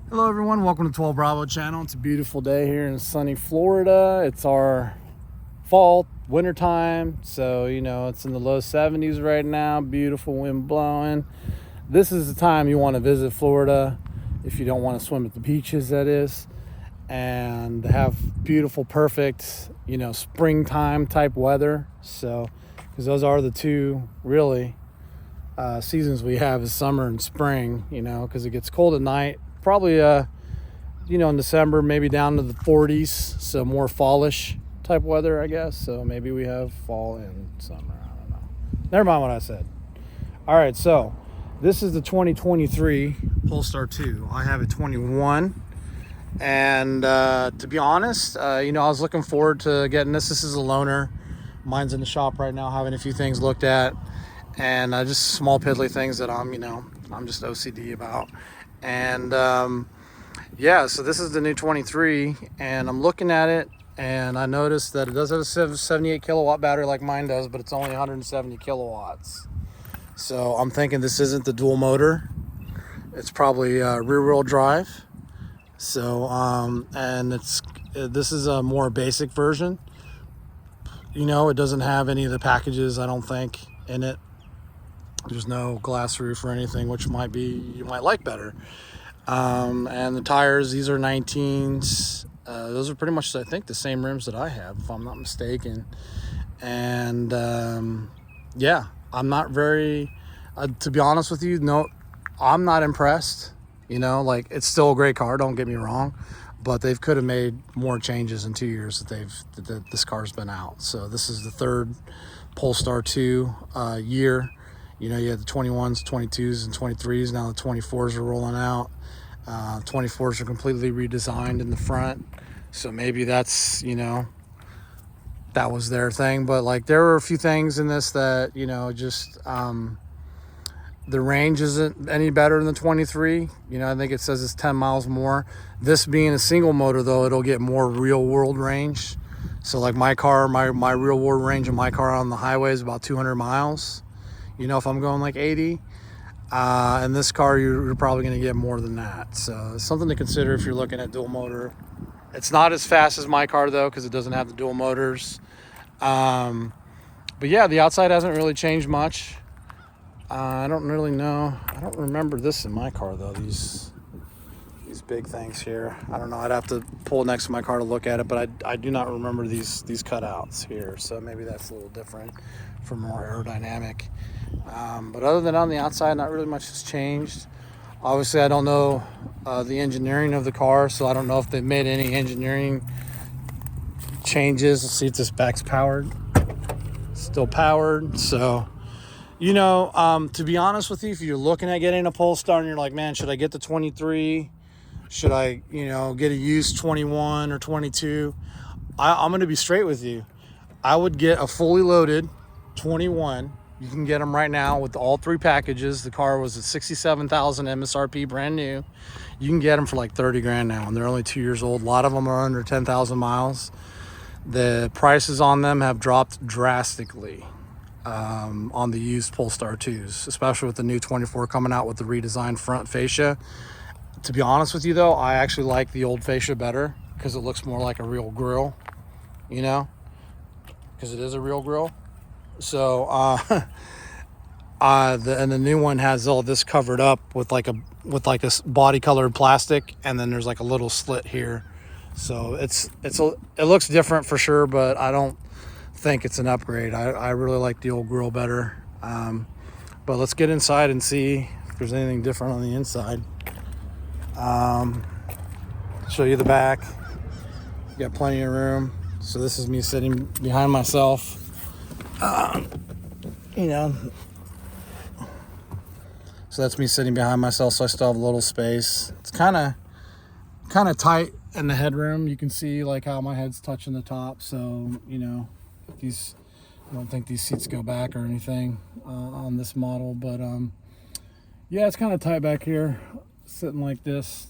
Hello everyone, welcome to 12 Bravo channel. It's a beautiful day here in sunny Florida. It's our fall, winter time, so it's in the low 70s right now. Beautiful wind blowing. This is the time you want to visit Florida if you don't want to swim at the beaches, that is, and have beautiful, perfect, springtime type weather. So, because those are the two really seasons we have, is summer and spring, because it gets cold at night. Probably, in December, maybe down to the 40s. So more fallish type weather, I guess. So maybe we have fall and summer. I don't know. Never mind what I said. All right, so this is the 2023 Polestar 2. I have a 21. And to be honest, I was looking forward to getting this. This is a loaner. Mine's in the shop right now, having a few things looked at. And just small piddly things that I'm just OCD about. And so this is the new 23, and I'm looking at it, and I noticed that it does have a 78 kilowatt battery like mine does, but it's only 170 kilowatts. So I'm thinking this isn't the dual motor. It's probably rear wheel drive. So and this is a more basic version. It doesn't have any of the packages, I don't think, in it. There's no glass roof or anything, which you might like better. And the tires, these are 19s. Those are pretty much, I think, the same rims that I have, if I'm not mistaken. And I'm not very, to be honest with you, no, I'm not impressed. It's still a great car, don't get me wrong, but they could have made more changes in 2 years that this car's been out. So this is the third Polestar 2 year. You had the 21s, 22s, and 23s. Now the 24s are rolling out. 24s are completely redesigned in the front. So maybe that's, that was their thing. But there were a few things in this that, the range isn't any better than the 23. I think it says it's 10 miles more. This being a single motor, though, it'll get more real world range. So my car, my real world range of my car on the highway is about 200 miles. If I'm going 80, and this car, you're probably going to get more than that. So it's something to consider if you're looking at dual motor. It's not as fast as my car, though, because it doesn't have the dual motors. But yeah, the outside hasn't really changed much. I don't really know. I don't remember this in my car, though, these big things here. I don't know. I'd have to pull next to my car to look at it, but I do not remember these cutouts here. So maybe that's a little different for more aerodynamic. But other than on the outside, not really much has changed. Obviously, I don't know the engineering of the car, so I don't know if they've made any engineering changes. Let's see if this back's powered. Still powered. So, to be honest with you, if you're looking at getting a Polestar and you're like, man, should I get the 23? Should I, get a used 21 or 22? I'm going to be straight with you. I would get a fully loaded 21. You can get them right now with all three packages. The car was at $67,000 MSRP, brand new. You can get them for $30 grand now, and they're only 2 years old. A lot of them are under 10,000 miles. The prices on them have dropped drastically on the used Polestar 2s, especially with the new 24 coming out with the redesigned front fascia. To be honest with you, though, I actually like the old fascia better because it looks more like a real grille, because it is a real grille. So, and the new one has all this covered up with a body colored plastic, and then there's a little slit here. So it looks different for sure, but I don't think it's an upgrade. I really like the old grille better. But let's get inside and see if there's anything different on the inside. Show you the back. You got plenty of room. So this is me sitting behind myself. So that's me sitting behind myself, so I still have a little space. It's kind of tight in the headroom. You can see how my head's touching the top, so I don't think these seats go back or anything on this model, but yeah, it's kind of tight back here, sitting like this.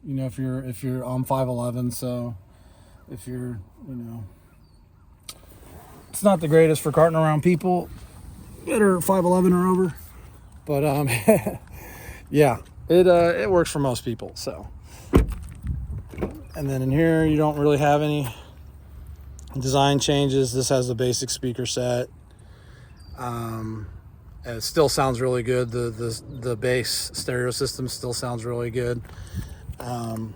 If you're I'm 5'11", so if you're it's not the greatest for carting around people that are 5'11" or over, but yeah, it works for most people. So And then in here, you don't really have any design changes. This has the basic speaker set. It still sounds really good. The bass stereo system still sounds really good. And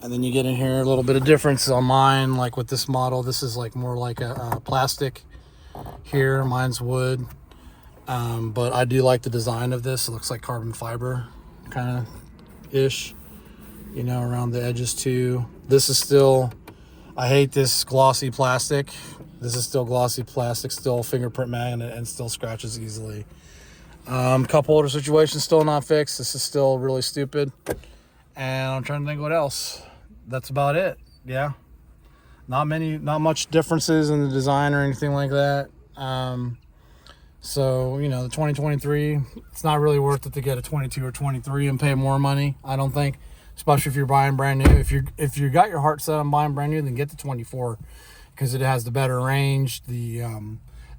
then you get in here, a little bit of difference on mine. Like with this model, this is like more like a plastic here. Mine's wood. But I do like the design of this. It looks like carbon fiber kind of ish, you know, around the edges too. This is still, I hate this glossy plastic. This is still glossy plastic, still fingerprint magnet, and still scratches easily. Cup holder situation still not fixed. This is still really stupid. And I'm trying to think what else. That's about it. Yeah. Not much differences in the design or anything like that. So, you know, the 2023, it's not really worth it to get a 22 or 23 and pay more money, I don't think. Especially if you're buying brand new. If you got your heart set on buying brand new, then get the 24 because it has the better range, the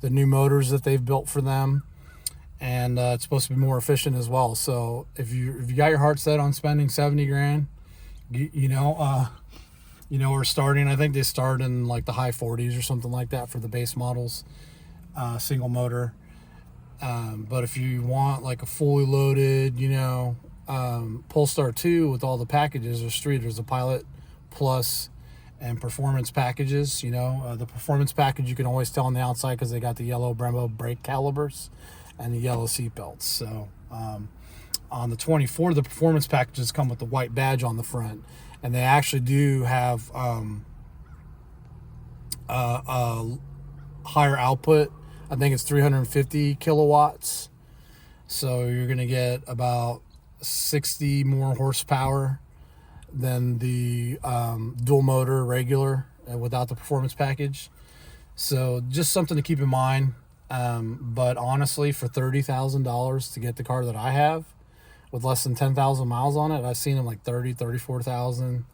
new motors that they've built for them, and it's supposed to be more efficient as well. So if you got your heart set on spending 70 grand, we're starting. I think they start in like the high 40s or something like that for the base models, single motor. But if you want like a fully loaded, Polestar 2 with all the packages, there's a Pilot Plus and Performance packages. The Performance package you can always tell on the outside because they got the yellow Brembo brake calipers and the yellow seat belts. So on the 24, the Performance packages come with the white badge on the front, and they actually do have a higher output. I think it's 350 kilowatts. So you're going to get about 60 more horsepower than the dual motor regular without the Performance package. So just something to keep in mind. But honestly, for $30,000 to get the car that I have with less than 10,000 miles on it, I've seen them like 34,000,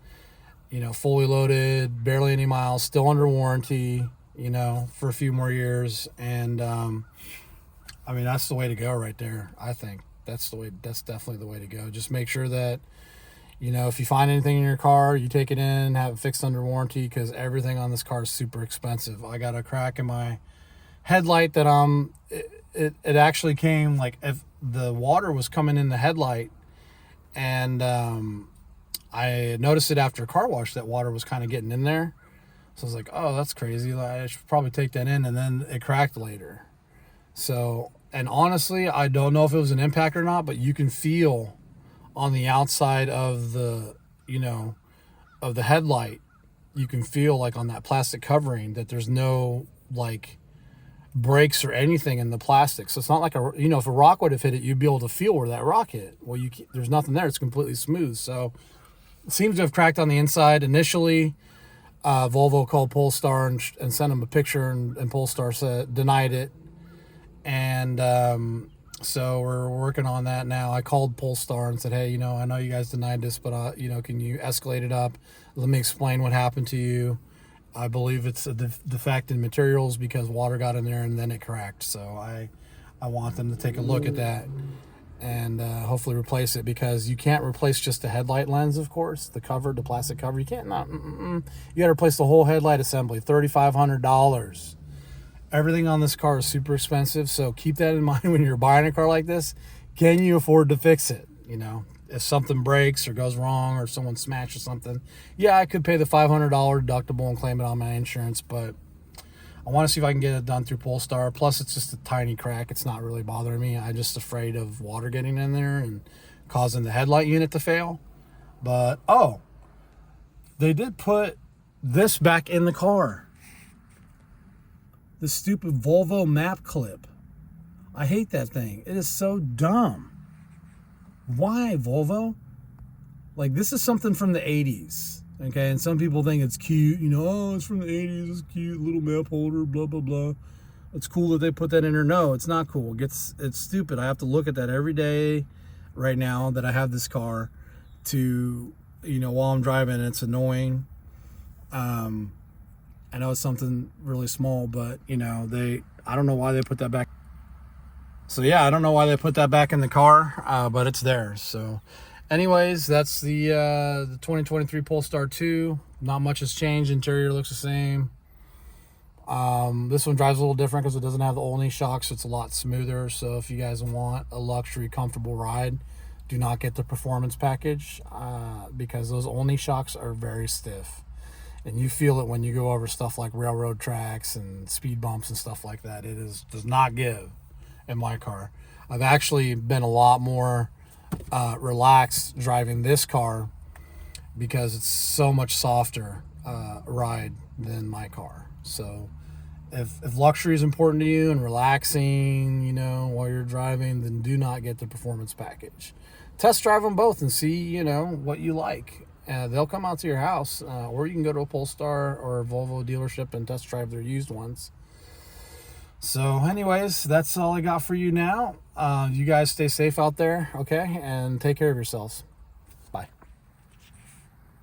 fully loaded, barely any miles, still under warranty, for a few more years. And that's the way to go right there. I think that's definitely the way to go. Just make sure that, if you find anything in your car, you take it in, have it fixed under warranty, because everything on this car is super expensive. I got a crack in my headlight that it actually came, like, if the water was coming in the headlight, and I noticed it after a car wash that water was kind of getting in there. So I was like, oh, that's crazy. I should probably take that in. And then it cracked later. So, and honestly, I don't know if it was an impact or not, but you can feel on the outside of the, of the headlight, you can feel like on that plastic covering that there's no like breaks or anything in the plastic. So it's not like if a rock would have hit it, you'd be able to feel where that rock hit. Well, there's nothing there. It's completely smooth. So it seems to have cracked on the inside. Initially, Volvo called Polestar and sent them a picture, and Polestar denied it. And so we're working on that now. I called Polestar and said, hey, I know you guys denied this, but can you escalate it up? Let me explain what happened to you. I believe it's a defect in materials because water got in there and then it cracked. So I want them to take a look at that and hopefully replace it, because you can't replace just the headlight lens, of course, the plastic cover. You can't. You got to replace the whole headlight assembly, $3,500. Everything on this car is super expensive, so keep that in mind when you're buying a car like this. Can you afford to fix it? If something breaks or goes wrong or someone smashes something, yeah, I could pay the $500 deductible and claim it on my insurance, but I want to see if I can get it done through Polestar. Plus, it's just a tiny crack. It's not really bothering me. I'm just afraid of water getting in there and causing the headlight unit to fail. But, they did put this back in the car. This stupid Volvo map clip. I hate that thing. It is so dumb. Why, Volvo? Like, this is something from the 80s. Okay, and some people think it's cute, it's from the 80s, it's cute, little map holder, blah, blah, blah. It's cool that they put that in there. No, it's not cool. It's stupid. I have to look at that every day right now that I have this car to, while I'm driving. It's annoying. I know it's something really small, but, I don't know why they put that back. So, yeah, I don't know why they put that back in the car, but it's there. So, Anyways, that's the 2023 Polestar 2. Not much has changed. Interior looks the same. This one drives a little different because it doesn't have the Olney shocks. It's a lot smoother. So if you guys want a luxury, comfortable ride, do not get the performance package because those Olney shocks are very stiff. And you feel it when you go over stuff like railroad tracks and speed bumps and stuff like that. It does not give in my car. I've actually been a lot more relaxed driving this car because it's so much softer ride than my car. So if luxury is important to you and relaxing, you know, while you're driving, then do not get the performance package. Test drive them both and see, you know, what you like. They'll come out to your house, or you can go to a Polestar or a Volvo dealership and test drive their used ones. So anyways, that's all I got for you now. You guys stay safe out there, okay? And take care of yourselves.